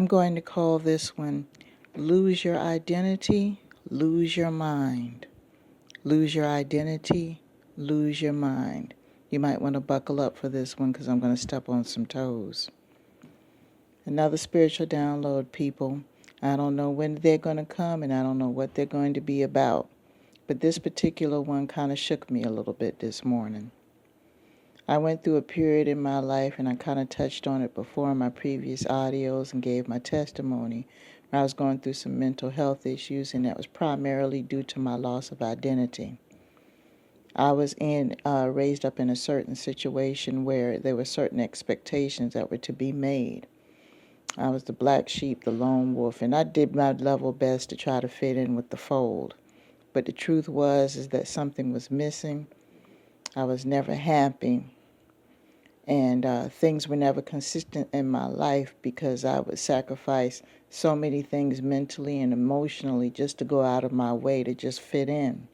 I'm going to call this one Lose Your Identity, Lose Your Mind. Lose your identity, lose your mind. You might want to buckle up for this one because I'm going to step on some toes. Another spiritual download, people. I don't know when they're going to come and I don't know what they're going to be about. But this particular one kind of shook me a little bit this morning. I went through a period in my life, and I kind of touched on it before in my previous audios and gave my testimony, where I was going through some mental health issues, and that was primarily due to my loss of identity. I was raised up in a certain situation where there were certain expectations that were to be made. I was the black sheep, the lone wolf, and I did my level best to try to fit in with the fold. But the truth is that something was missing. I was never happy, and things were never consistent in my life because I would sacrifice so many things mentally and emotionally just to go out of my way to just fit in.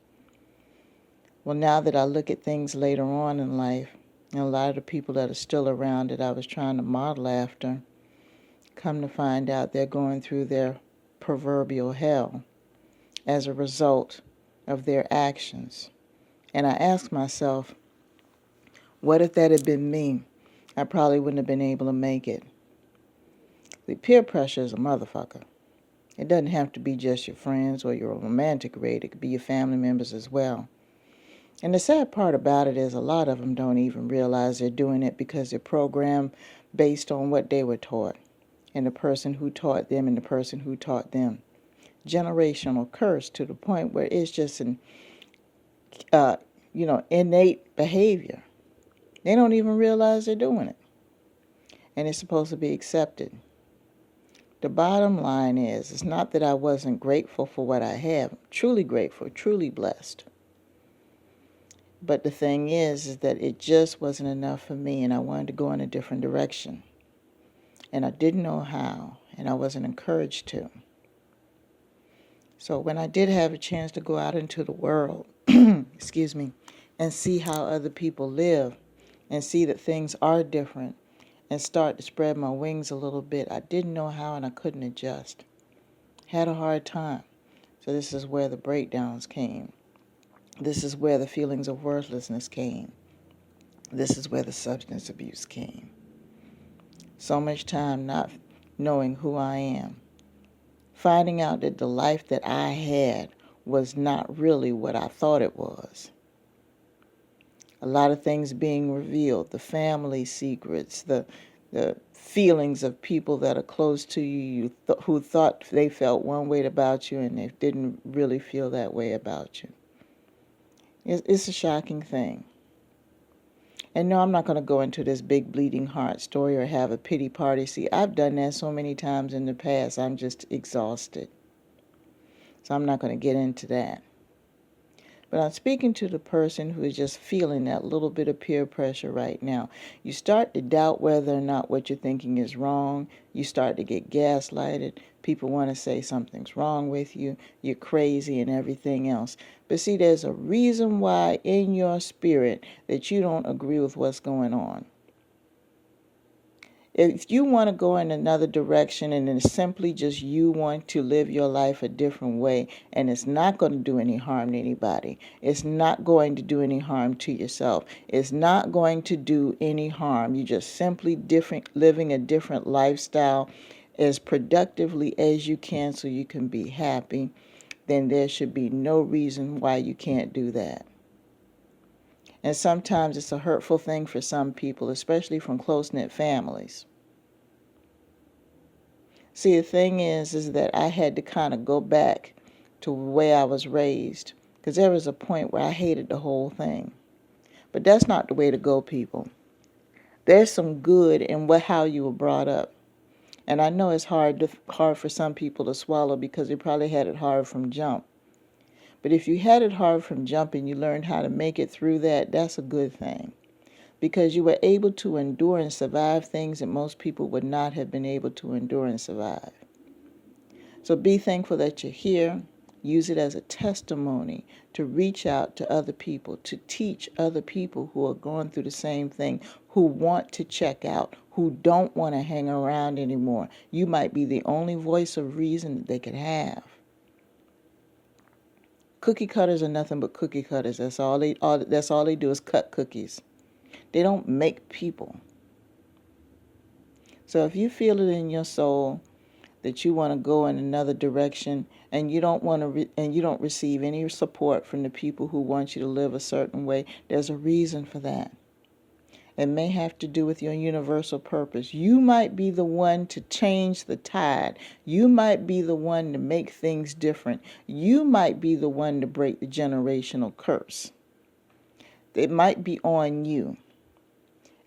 Well, now that I look at things later on in life, and a lot of the people that are still around that I was trying to model after, come to find out they're going through their proverbial hell as a result of their actions. And I ask myself, what if that had been me? I probably wouldn't have been able to make it. The peer pressure is a motherfucker. It doesn't have to be just your friends or your romantic rate. It could be your family members as well. And the sad part about it is a lot of them don't even realize they're doing it because they're programmed based on what they were taught and the person who taught them and the person who taught them. Generational curse to the point where it's just an innate behavior. They don't even realize they're doing it. And it's supposed to be accepted. The bottom line is, it's not that I wasn't grateful for what I have. I'm truly grateful, truly blessed. But the thing is that it just wasn't enough for me, and I wanted to go in a different direction. And I didn't know how, and I wasn't encouraged to. So when I did have a chance to go out into the world, excuse me, and see how other people live, and see that things are different, and start to spread my wings a little bit, I didn't know how and I couldn't adjust. Had a hard time. So this is where the breakdowns came. This is where the feelings of worthlessness came. This is where the substance abuse came. So much time not knowing who I am. Finding out that the life that I had was not really what I thought it was. A lot of things being revealed, the family secrets, the feelings of people that are close to you who thought they felt one way about you and they didn't really feel that way about you. It's a shocking thing. And no, I'm not going to go into this big bleeding heart story or have a pity party. See, I've done that so many times in the past, I'm just exhausted. So I'm not going to get into that. But I'm speaking to the person who is just feeling that little bit of peer pressure right now. You start to doubt whether or not what you're thinking is wrong. You start to get gaslighted. People want to say something's wrong with you. You're crazy and everything else. But see, there's a reason why in your spirit that you don't agree with what's going on. If you want to go in another direction and it's simply just you want to live your life a different way and it's not going to do any harm to anybody, it's not going to do any harm to yourself, it's not going to do any harm, you're just simply living a different lifestyle as productively as you can so you can be happy, then there should be no reason why you can't do that. And sometimes it's a hurtful thing for some people, especially from close-knit families. See, the thing is that I had to kind of go back to the way I was raised, because there was a point where I hated the whole thing. But that's not the way to go, people. There's some good in how you were brought up. And I know it's hard for some people to swallow because they probably had it hard from jump. But if you had it hard from jump and you learned how to make it through that, that's a good thing. Because you were able to endure and survive things that most people would not have been able to endure and survive. So be thankful that you're here. Use it as a testimony to reach out to other people, to teach other people who are going through the same thing, who want to check out, who don't want to hang around anymore. You might be the only voice of reason that they could have. Cookie cutters are nothing but cookie cutters. That's all they do is cut cookies. They don't make people. So if you feel it in your soul that you want to go in another direction, and you don't want to and you don't receive any support from the people who want you to live a certain way, there's a reason for that. It may have to do with your universal purpose. You might be the one to change the tide. You might be the one to make things different. You might be the one to break the generational curse. It might be on you.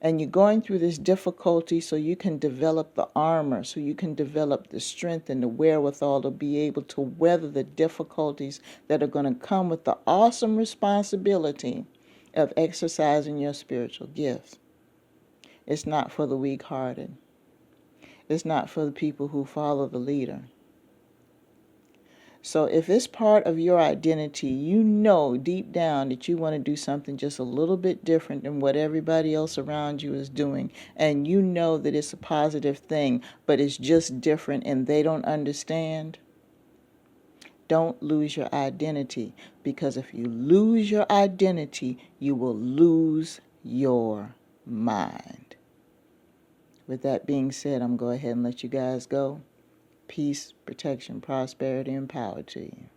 And you're going through this difficulty so you can develop the armor, so you can develop the strength and the wherewithal to be able to weather the difficulties that are going to come with the awesome responsibility of exercising your spiritual gifts. It's not for the weak-hearted. It's not for the people who follow the leader. So if it's part of your identity, you know deep down that you want to do something just a little bit different than what everybody else around you is doing, and you know that it's a positive thing, but it's just different and they don't understand, don't lose your identity, because if you lose your identity, you will lose your mind. With that being said, I'm going to go ahead and let you guys go. Peace, protection, prosperity, and power to you.